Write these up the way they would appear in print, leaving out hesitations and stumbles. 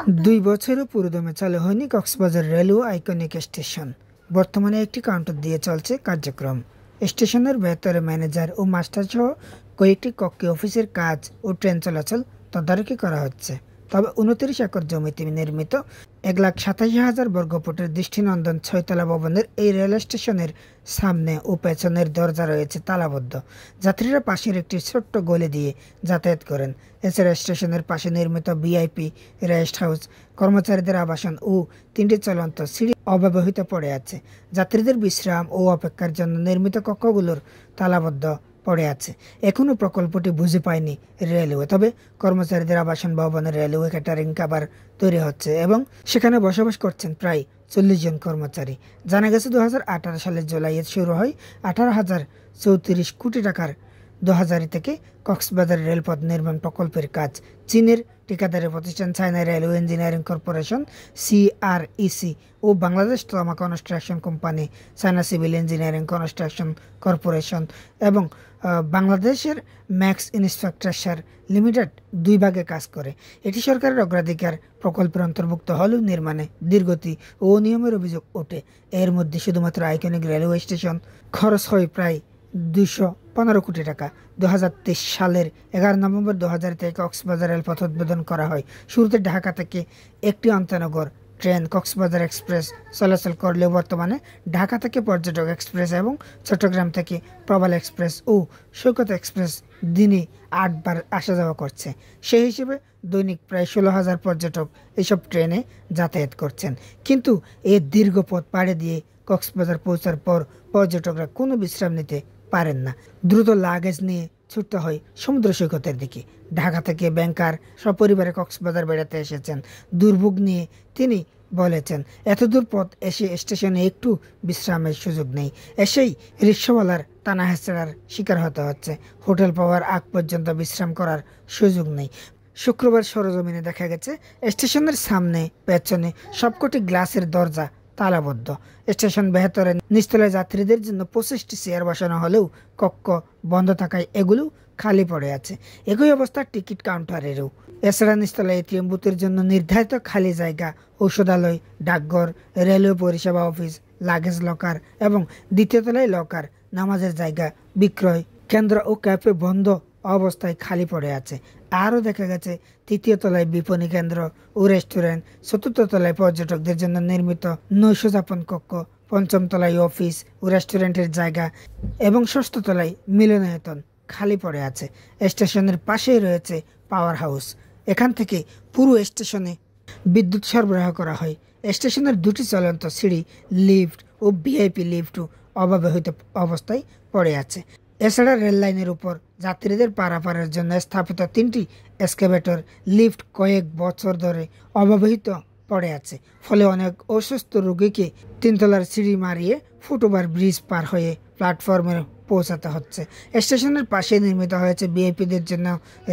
2 বছরও পুরোদমে চালু হয়নি কক্সবাজার রেলওয়ে আইকনিক স্টেশন। বর্তমানে একটি কাউন্টার দিয়ে চলছে কার্যক্রম। স্টেশনের ভেতরে ম্যানেজার ও মাস্টার সহ কয়েকটি কক্ষে অফিসের কাজ ও ট্রেন চলাচল তদারকি করা হচ্ছে। তবে 29 একর জমিতে নির্মিত 1,87,000 বর্গফুটের দৃষ্টিনন্দন 6তলা ভবনের এই রেল স্টেশনের সামনে ও পেছনের দরজা রয়েছে তালাবদ্ধ। যাত্রীরা পাশের একটি ছোট্ট গলি দিয়ে যাতায়াত করেন। এছাড়া স্টেশনের পাশে নির্মিত ভিআইপি রেস্ট হাউস, কর্মচারীদের আবাসন ও 3টি চলন্ত সিঁড়ি অব্যবহৃত পড়ে আছে। যাত্রীদের বিশ্রাম ও অপেক্ষার জন্য নির্মিত কক্ষগুলোর তালাবদ্ধ পড়ে আছে। এখনও প্রকল্পটি বুঝে পায়নি রেলওয়ে। তবে কর্মচারীদের আবাসন ভবনের রেলওয়ে ক্যাটারিং কাবার তৈরি হচ্ছে এবং সেখানে বসবাস করছেন প্রায় 40 জন কর্মচারী। জানা গেছে 2018 সালের জুলাইয়ে শুরু হয় 18,034 কোটি টাকার 2000 থেকে কক্সবাজার রেলপথ নির্মাণ প্রকল্পের কাজ। চীনের ঠিকাদারি প্রতিষ্ঠান China railway engineering corporation CREC ও Bangladesh trauma construction company, China civil engineering construction corporation এবং বাংলাদেশের ম্যাক্স ইনফ্রাস্ট্রাকচার লিমিটেড 2 ভাগে কাজ করে। এটি সরকারের অগ্রাধিকার প্রকল্পের অন্তর্ভুক্ত হলেও নির্মাণে ধীরগতি ও অনিয়মের অভিযোগ ওঠে। এর মধ্যে শুধুমাত্র আইকনিক রেলওয়ে স্টেশন খরচ হয় প্রায় 215 কোটি টাকা। 2023 সালের 11 নভেম্বর 2000 থেকে কক্সবাজার রেলপথ উদ্বোধন করা হয়। শুরুতে ঢাকা থেকে একটি আন্তনগর ট্রেন কক্সবাজার এক্সপ্রেস চলাচল করলেও বর্তমানে ঢাকা থেকে পর্যটক এক্সপ্রেস এবং চট্টগ্রাম থেকে প্রবাল এক্সপ্রেস ও সৈকত এক্সপ্রেস দিনে 8 বার আসা যাওয়া করছে। সেই হিসেবে দৈনিক প্রায় 16,000 পর্যটক এসব ট্রেনে যাতায়াত করছেন। কিন্তু এই দীর্ঘ পথ পাড়ি দিয়ে কক্সবাজার পৌঁছার পর পর্যটকরা কোনো বিশ্রাম নিতে পারেন না। দ্রুত লাগেজ নিয়ে ছুটতে হয় সমুদ্র সৈকতের দিকে। ঢাকা থেকে ব্যাংকার সপরিবারে কক্সবাজার বেড়াতে এসেছেন। দুর্ভোগ নিয়ে তিনি বলেছেন, এত দূর পথ এসে স্টেশনে একটু বিশ্রামের সুযোগ নেই। এসেই রিক্সাওয়ালার টানা হেঁচড়ার শিকার হতে হচ্ছে। হোটেল পাওয়ার আগ পর্যন্ত বিশ্রাম করার সুযোগ নেই। শুক্রবার সরেজমিনে দেখা গেছে স্টেশনের সামনে পেছনে সবকটি গ্লাসের দরজা তালাবদ্ধ। স্টেশন ভেতরে নিচতলায় যাত্রীদের জন্য 25টি চেয়ার বসানো হলেও কক্ষ বন্ধ থাকায় এগুলো খালি পড়ে আছে। একই অবস্থা টিকিট কাউন্টারেরও। এছাড়া নিচতলায় এটিএম বুথের জন্য নির্ধারিত খালি জায়গা, ঔষধালয়, ডাকঘর, রেলওয়ে পরিষেবা অফিস, লাগেজ লকার এবং দ্বিতীয় তলায় লকার, নামাজের জায়গা, বিক্রয় কেন্দ্র ও ক্যাফে বন্ধ অবস্থায় খালি পড়ে আছে। আরও দেখা গেছে তৃতীয় তলায় বিপণী কেন্দ্র ও রেস্টুরেন্ট, চতুর্থ তলায় পর্যটকদের জন্য নির্মিত নৈশযাপন কক্ষ, পঞ্চম তলায় অফিস ও রেস্টুরেন্টের জায়গা এবং ষষ্ঠ তলায় মিলনায়তন খালি পড়ে আছে। স্টেশনের পাশেই রয়েছে পাওয়ার হাউস। এখান থেকে পুরো স্টেশনে বিদ্যুৎ সরবরাহ করা হয়। স্টেশনের 2টি চলন্ত সিঁড়ি, লিফট ও ভিআইপি লিফটও অব্যবহৃত অবস্থায় পড়ে আছে। এছাড়া রেল লাইনের উপর যাত্রীদের পারাপারের জন্য স্থাপিত 3টি এসকেভেটর লিফট কয়েক বছর ধরে অব্যবহৃত পড়ে আছে। ফলে অনেক অসুস্থ রোগীকে 3 তলার সিঁড়ি মারিয়ে ফুটওভার ব্রিজ পার হয়ে প্ল্যাটফর্মে পৌঁছাতে হচ্ছে। স্টেশনের পাশে নির্মিত হয়েছে ভিআইপিদের জন্য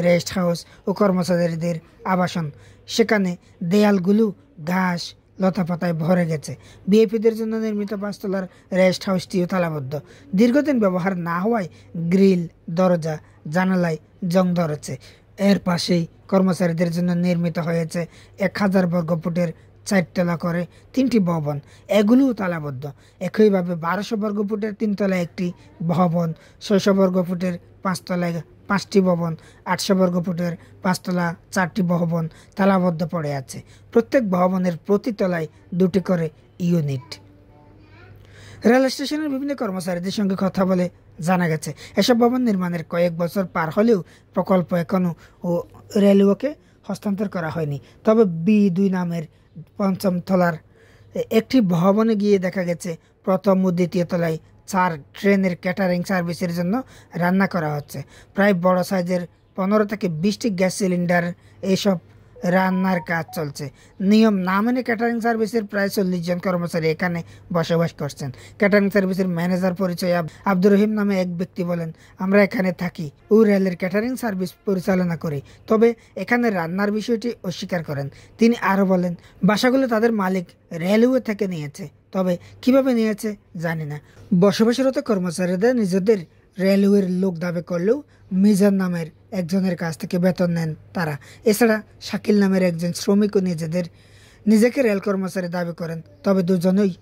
রেস্ট হাউস ও কর্মচারীদের আবাসন। সেখানে দেয়ালগুলো ঘাস লতাপাতায় ভরে গেছে। ভিআইপিদের জন্য নির্মিত 5 তলার রেস্ট হাউসটিও তালাবদ্ধ। দীর্ঘদিন ব্যবহার না হওয়ায় গ্রিল, দরজা, জানালায় জং ধরেছে। এর পাশেই কর্মচারীদের জন্য নির্মিত হয়েছে 1000 বর্গফুটের 4 তলা করে 3টি ভবন। এগুলোও তালাবদ্ধ। একইভাবে 1200 বর্গফুটের 3 তলায় একটি ভবন, 600 বর্গফুটের 5 তলায় 5টি ভবন, 800 বর্গফুটের 5 তলা 4টি ভবন তালাবদ্ধ পড়ে আছে। প্রত্যেক ভবনের প্রতি তলায় 2টি করে ইউনিট। রেল স্টেশনের বিভিন্ন কর্মচারীদের সঙ্গে কথা বলে জানা গেছে, এসব ভবন নির্মাণের কয়েক বছর পার হলেও প্রকল্প এখনও রেলওয়েকে হস্তান্তর করা হয়নি। তবে B2 নামের 5ম তলার একটি ভবনে গিয়ে দেখা গেছে প্রথম ও দ্বিতীয় তলায় 4 ট্রেনের ক্যাটারিং সার্ভিসের জন্য রান্না করা হচ্ছে। প্রায় বড় সাইজের 15 থেকে 20টি গ্যাস সিলিন্ডার এইসব রান্নার কাজ চলছে। নিয়ম না মেনে ক্যাটারিং সার্ভিসের প্রায় 40 জন কর্মচারী এখানে বসবাস করছেন। ক্যাটারিং সার্ভিসের ম্যানেজার পরিচয় আব্দুর রহিম নামে এক ব্যক্তি বলেন, আমরা এখানে থাকি ও রেলের ক্যাটারিং সার্ভিস পরিচালনা করি। তবে এখানে রান্নার বিষয়টি অস্বীকার করেন। তিনি আরও বলেন, বাসাগুলো তাদের মালিক রেলওয়ে থেকে নিয়েছে, তবে কিভাবে নিয়েছে জানি না। বসবাসরত কর্মচারীদের নিজেদের রেলওয়ের লোক দাবি করলেও মিজান নামের একজনের কাছ থেকে বেতন নেন তারা। এছাড়া শাকিল নামের একজন শ্রমিকও নিজেকে রেল কর্মচারী দাবি করেন, তবে দুজনেই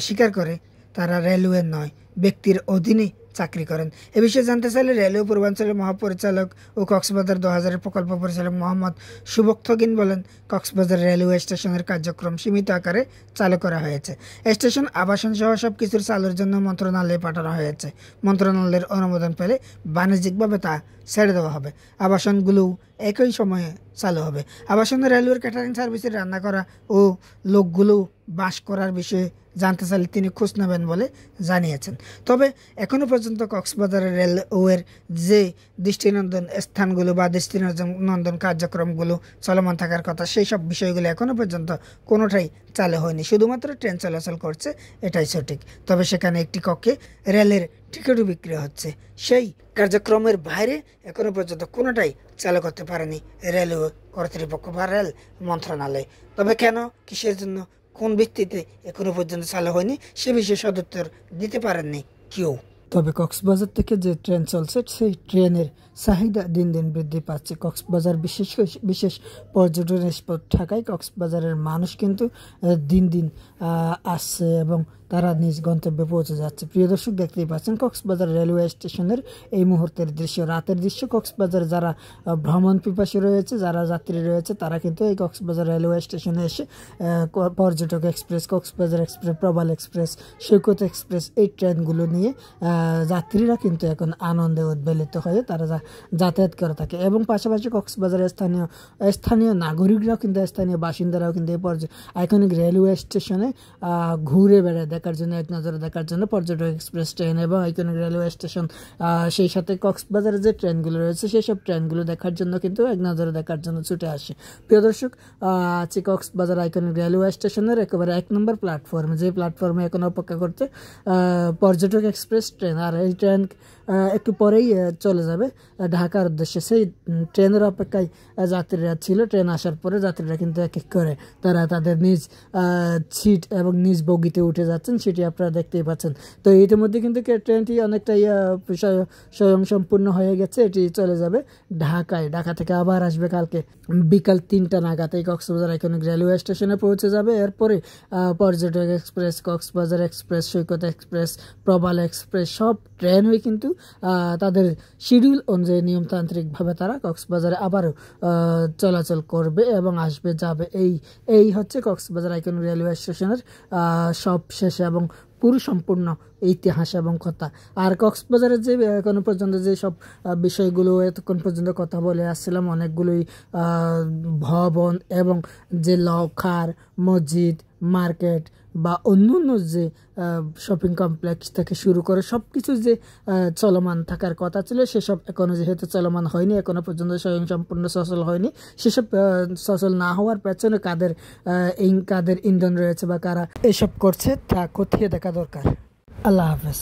স্বীকার করে তারা রেলওয়ের নয়, ব্যক্তির অধীনে চাকরি করেন। এ বিষয়ে জানতে চাইলে রেলওয়ে পূর্বাঞ্চলের মহাপরিচালক ও কক্সবাজার 2000 প্রকল্প পরিচালক মোহাম্মদ সুবক্তগিন বলেন, কক্সবাজার রেলওয়ে স্টেশনের কার্যক্রম সীমিত আকারে চালু করা হয়েছে। স্টেশন আবাসন সহ সব কিছুর চালুর জন্য মন্ত্রণালয়ে পাঠানো হয়েছে। মন্ত্রণালয়ের অনুমোদন পেলে বাণিজ্যিকভাবে তা ছেড়ে দেওয়া হবে। আবাসনগুলোও একই সময়ে চালু হবে। আবাসনে রেলওয়ের ক্যাটারিং সার্ভিসের রান্না করা ও লোকগুলো বাস করার বিষয়ে জানতে চাইলে তিনি খোঁজ নেবেন বলে জানিয়েছেন। তবে এখনও পর্যন্ত কক্সবাজারের রেলওয়ের যে দৃষ্টিনন্দন স্থানগুলো বা দৃষ্টিনন্দন কার্যক্রমগুলো চলমান থাকার কথা, সেই সব বিষয়গুলো এখনও পর্যন্ত কোনোটাই চালু হয়নি। শুধুমাত্র ট্রেন চলাচল করছে, এটাই সঠিক। তবে সেখানে একটি কক্ষে রেলের টিকিটও বিক্রি হচ্ছে। সেই কার্যক্রমের বাইরে এখনও পর্যন্ত কোনোটাই চালু করতে পারেনি রেলওয়ে কর্তৃপক্ষ বা রেল মন্ত্রণালয়। তবে কেন, কিসের জন্য, কোন ভিত্তিতে এখনো পর্যন্ত চালু হয়নি সে বিষয়ে সদুত্তর দিতে পারেননি কেউ। তবে কক্সবাজার থেকে যে ট্রেন চলছে সেই ট্রেনের চাহিদা দিন দিন বৃদ্ধি পাচ্ছে। কক্সবাজার বিশেষ পর্যটন স্পট থাকায় কক্সবাজারের মানুষ কিন্তু দিন দিন আসছে এবং তারা নিজ গন্তব্যে পৌঁছে যাচ্ছে। প্রিয় দর্শক, দেখতেই পাচ্ছেন কক্সবাজার রেলওয়ে স্টেশনের এই মুহূর্তের দৃশ্য, রাতের দৃশ্য। কক্সবাজার যারা ভ্রমণ পিপাসী রয়েছে, যারা যাত্রী রয়েছে, তারা কিন্তু এই কক্সবাজার রেলওয়ে স্টেশনে এসে পর্যটক এক্সপ্রেস, কক্সবাজার এক্সপ্রেস, প্রবাল এক্সপ্রেস, সৈকত এক্সপ্রেস এই ট্রেনগুলো নিয়ে যাত্রীরা কিন্তু এখন আনন্দে উদ্বেলিত হয়ে তারা যাতায়াত করে থাকে। এবং পাশাপাশি কক্সবাজারের স্থানীয় নাগরিকরাও কিন্তু, স্থানীয় বাসিন্দারাও কিন্তু এই আইকনিক রেলওয়ে স্টেশনে ঘুরে বেড়ায় দেখার জন্য, এক নজরে দেখার জন্য পর্যটক এক্সপ্রেস ট্রেন এবং আইকনিক রেলওয়ে স্টেশন, সেই সাথে কক্সবাজারের যে ট্রেনগুলো রয়েছে সেই সব ট্রেনগুলো দেখার জন্য কিন্তু এক নজরে দেখার জন্য ছুটে আসে। প্রিয় দর্শক, আছে কক্সবাজার আইকনিক রেলওয়ে স্টেশনের একেবারে 1 নম্বর প্ল্যাটফর্মে, যে প্ল্যাটফর্মে এখন অপেক্ষা করতে পর্যটক এক্সপ্রেস ট্রেন। আর এই ট্রেন একটু পরেই চলে যাবে ঢাকার উদ্দেশ্যে। সেই ট্রেনের অপেক্ষায় যাত্রীরা ছিল। ট্রেন আসার পরে যাত্রীরা কিন্তু এক এক করে তারা তাদের নিজ সিট এবং নিজ বগিতে উঠে যাচ্ছেন, সেটি আপনারা দেখতেই পাচ্ছেন। তো ইতিমধ্যে কিন্তু ট্রেনটি অনেকটাই স্বয়ংসম্পূর্ণ হয়ে গেছে। এটি চলে যাবে ঢাকায়। ঢাকা থেকে আবার আসবে কালকে বিকাল 3টা নাগাদ এই কক্সবাজার আইকনিক রেলওয়ে স্টেশনে পৌঁছে যাবে। এরপরে পর্যটক এক্সপ্রেস, কক্সবাজার এক্সপ্রেস, সৈকত এক্সপ্রেস, প্রবাল এক্সপ্রেস সব ট্রেনই কিন্তু তাদের শিডিউল অনুযায়ী নিয়মতান্ত্রিকভাবে তারা কক্সবাজারে আবারও চলাচল করবে এবং আসবে, যাবে। এই হচ্ছে কক্সবাজার আইকনিক রেলওয়ে স্টেশনের সব শেষে এবং পুরো সম্পূর্ণ ইতিহাস এবং কথা। আর কক্সবাজারের যে এখনো পর্যন্ত যে সব বিষয়গুলো এতক্ষণ পর্যন্ত কথা বলে আসছিলাম, অনেকগুলোই ভবন এবং যে লকার, মসজিদ, মার্কেট বা অন্যান্য যে শপিং কমপ্লেক্স থেকে শুরু করে সব কিছু যে চলমান থাকার কথা ছিল সেসব এখনও যেহেতু চলমান হয়নি, এখনও পর্যন্ত স্বয়ংসম্পূর্ণ সচল হয়নি, সেসব সচল না হওয়ার পেছনে কাদের ইন্ধন রয়েছে বা কারা এসব করছে তা খতিয়ে দেখা দরকার। আল্লাহ হাফেজ।